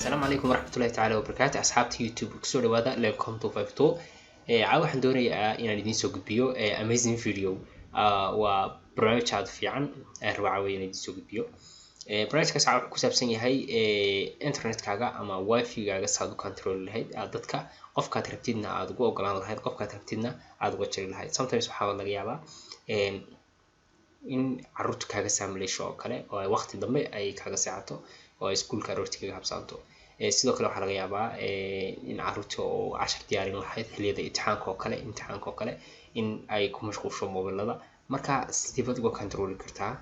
السلام عليكم ورحمة الله تعالى وبركاته أصحابتي يوتيوب كسور لوادا لكم 252 waxaan doonayaa inaan idiin soo gudbiyo amazing video waa barnaamij aad fiican rabaa inaan idiin soo gudbiyo barnaamijkaas wuxuu ku saabsan yahay internetkaaga ama wifi-gaaga saad u control lahayd dadka qofkaad rabtidna aad ugu ogolaan lahayd qofkaad rabtidna aad uga jari lahayd sometimes waxaa laga yaabaa in carruurtu kaaga saamleysho oo kale oo ay waqti dambe ay kaaga seexato oo ay iskuulka aroorti kaga habsaanto sidoo kale waxaa laga yaabaa in carruurta oo cashar diyaarin lahayd xilliyada imtixaanka oo kale in ay ku mashquulsho mobilada marka sideebad uga controli kartaa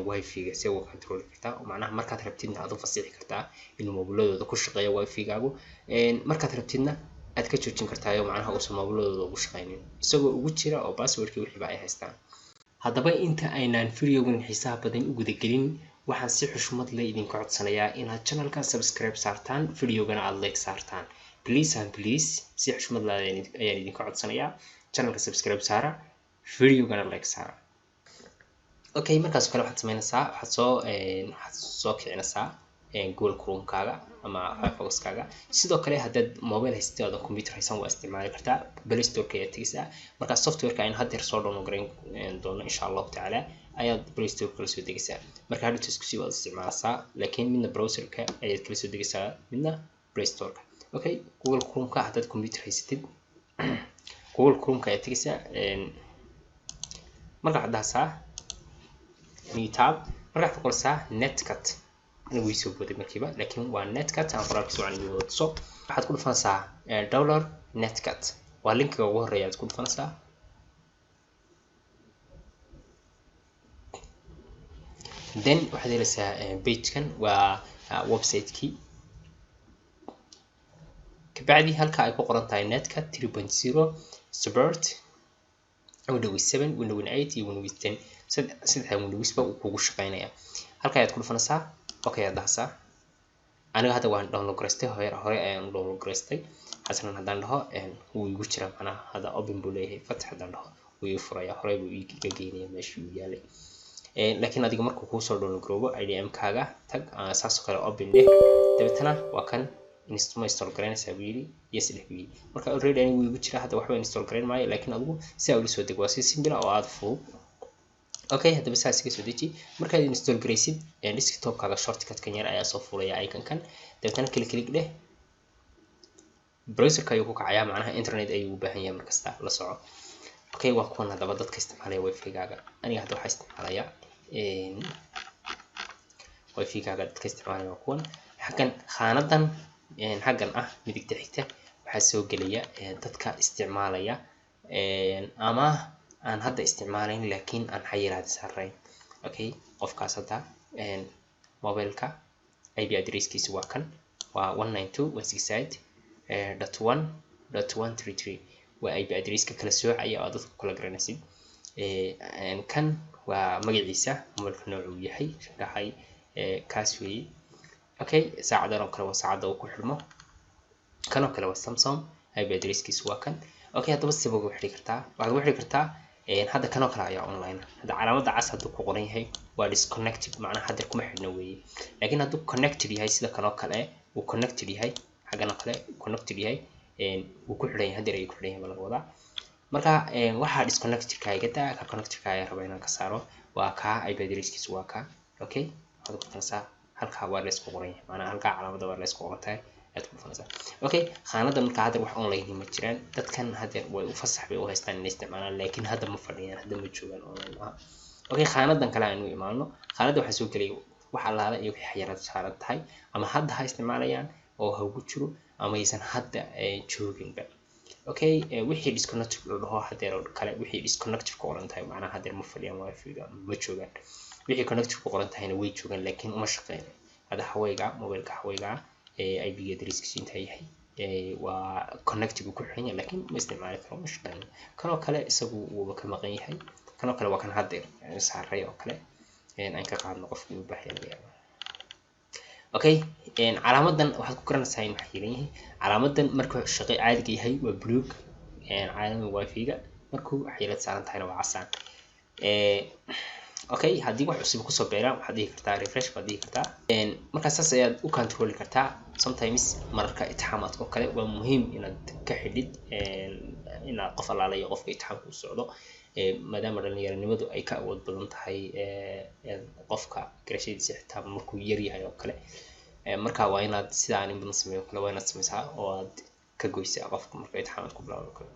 wifi-ga si uga controli kartaa macnaha markaad rabtidna aad u fasixi kartaa in mobiladooda ku shaqeeyo wifi-gaagu markaad rabtidna aad ka joojin kartaa macnaha uusan mobiladooda ugu shaqeynin isagoo ugu jira oo passwordkii wixiiba ay haystaan haddaba inta aynaan videogan xiisaha badan u guda gelin waxaan si xushmad leh idinka codsanayaa inaad channelka subscribe saartaan videogana aad like saartaan please si xushmad leh ayaan idinka codsanayaa channelka subscribe saara videogana like saara okay markaas kale waxaad sameynaysaa waxaad soo kicinaysaa Google Chrome-kaaga ama Firefox-kaaga sidoo kale haddaad mobile haysatid oo computer haysan waa isticmaali kartaa Play Store-ka ayaa tagaysaa marka software-ka in hadda soo download gareyn doono insha Allah taala ayaad Play Store-ka kala soo degaysaa marka hadda isku sii wada isticmaalaysaa laakiin midna browser-ka ayaad kala soo degaysaa midna Play Store-ka okay Google Chrome-ka haddaad computer haysatid Google Chrome-ka ayaa tagaysaa marka hadaasaa new tab marka aad qoraysaa netcat anigu isoo boday markiiba laakiin waa netcat aan qoraalkiisu aan idin wado waxaad ku dhufanaysaa download netcat waa linkiga ugu horeeya aad ku dhufanaysaa then waxaad helaysaa page-kan waa website-kii kabacdi halka ay ku qoran tahay netcat 3.0 support Windows 7 Windows 8 iyo Windows 10 saddex Windows-ba uu kugu shaqeynaya halka ayaad ku dhufanaysaa okay hadaasaa aniga hadda waan download gareystay hore ayaan download gareystay xasan haddaan dhaho wuu igu jira macnaha hadda open buu leeyahay fatx haddaan dhaho wuu ii furaya hore buu iga geynaya meeshii uu yaalay laakiin adiga markuu kuu soo download garoobo IDM-kaaga tag saas kale open dheh dabeetana waa kan install gareynaysaa buu yidhi yes dheh buu yidhi marka already anigu wuu igu jira hadda waxba install gareyn maayo laakiin adigu si aad ula soo deg waa si simple oo aad fudud okay hadda bas iska soo deji markaad install gareysid desktop-kaaga shortcut-kan yar ayaa soo furaya icon-kan dabeetana click dheh browser-ka ayuu ku kacayaa macnaha internet ayuu u baahan yahay markasta la soco okay waa kuwan hadaba dadka isticmaalaya wifi-gaaga aniga hadda waxaan isticmaalayaa wifi-gaaga dadka isticmaalaya waa kuwan xaggan khaanadan xaggan midigta xigta waxaa soo gelaya dadka isticmaalaya ama aan hadda isticmaalayn laakiin aan xayiraad saarayn okay qofkaas hadda mobile-ka IP address-kiisu waa kan waa 192.168.1.133 waa IP address-ka kala soocaya oo dadku kala garanaysid kan waa magaciisa mobile-ka noocuu yahay dhahay kaas weeye okay saacadan oo kale waa saacada uu ku xirmo kan oo kale waa Samsung IP address-kiisu waa kan okay haddaba sibog waxaad wixi kartaa hadda kanoo kale ayaa online hadda calaamada cas haduu ku qoran yahay waa disconnected macnaha hadda kuma xidhna weeye laakiin hadduu connected yahay sida kanoo kale uu connected yahay xagana kale connected yahay uu ku xidhan yahay hadda ay ku xidhan yahay laga wadaa marka waxa disconnected ka iga taa ka connected ka ayaa rabaa inaan ka saaro waa ka IP address-kiisu waa ka okay waxaad ku tansaa halka waa la isku qoran yahay macnaha halka calaamada waa la isku qoran tahay okay khaanada marka hadda wax online ma jiraan dadkan hadda way u fasax bay u haystaan inay isticmaalaan laakiin hadda ma fadhiyaan hadda ma joogaan online okay khaanadan kale aynu imaano khaanada waxa soo galay wax allaala iyo wixii xayiraad saaran tahay ama hadda ha isticmaalayaan oo ha ugu jiro ama aysan hadda jooginba okay wixii disconnected loo dhaho hadda kale wixii disconnected ku qoran tahay macnaha hadda ma fadhiyaan wifi-ga ma joogaan wixii connected ku qoran tahayna way joogaan laakiin uma shaqeynayaan hada hawayga mobile-ka hawayga IP address-kiisu inta yahay waa connected ku xiran yahay laakiin ma isticmaali karo ma shaqeynayo kanoo kale isagu wuu ka maqan yahay kanoo kale waa kan hadda saaray oo kale aan ka qaadno qofkii u baahan yahay okay calaamadan waxaad ku garanaysaa in wax yeelan yahay calaamadan markuu shaqo caadiga yahay waa buluug calaamada wifi-ga markuu wax yeelad saaran tahayna waa casaan okay haddii wax cusub kusoo beeraan waxaad dhihi kartaa refresh baad dhihi kartaa markaas saas ayaad u control kartaa sometimes mararka itixaamaadka oo kale waa muhiim inaad ka xidhid inaad qof alaalayo qofka itixaamku u socdo maadaama dhalinyaranimadu ay ka awood badan tahay qofka garashadiisa xitaa markuu yar yahay oo kale marka waa inaad sidaan in badan sameeyo kale waa inaad sameysaa oo aad ka goysaa qofka marka itixaamad ku bilaabo kale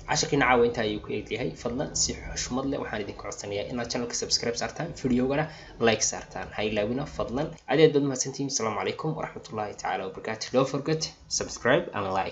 casharkiina caawa inta ayuu ku eegyahay fadlan si xushmad leh waxaan idinku codsanayaa inaad channelka subscribe saartaan videogana like saartaan ha ilaawina fadlan aad baad mahadsantihiin. Assalamu calaykum waraxmatullaahi tacaala wabarakaatuh. Don't forget subscribe and like.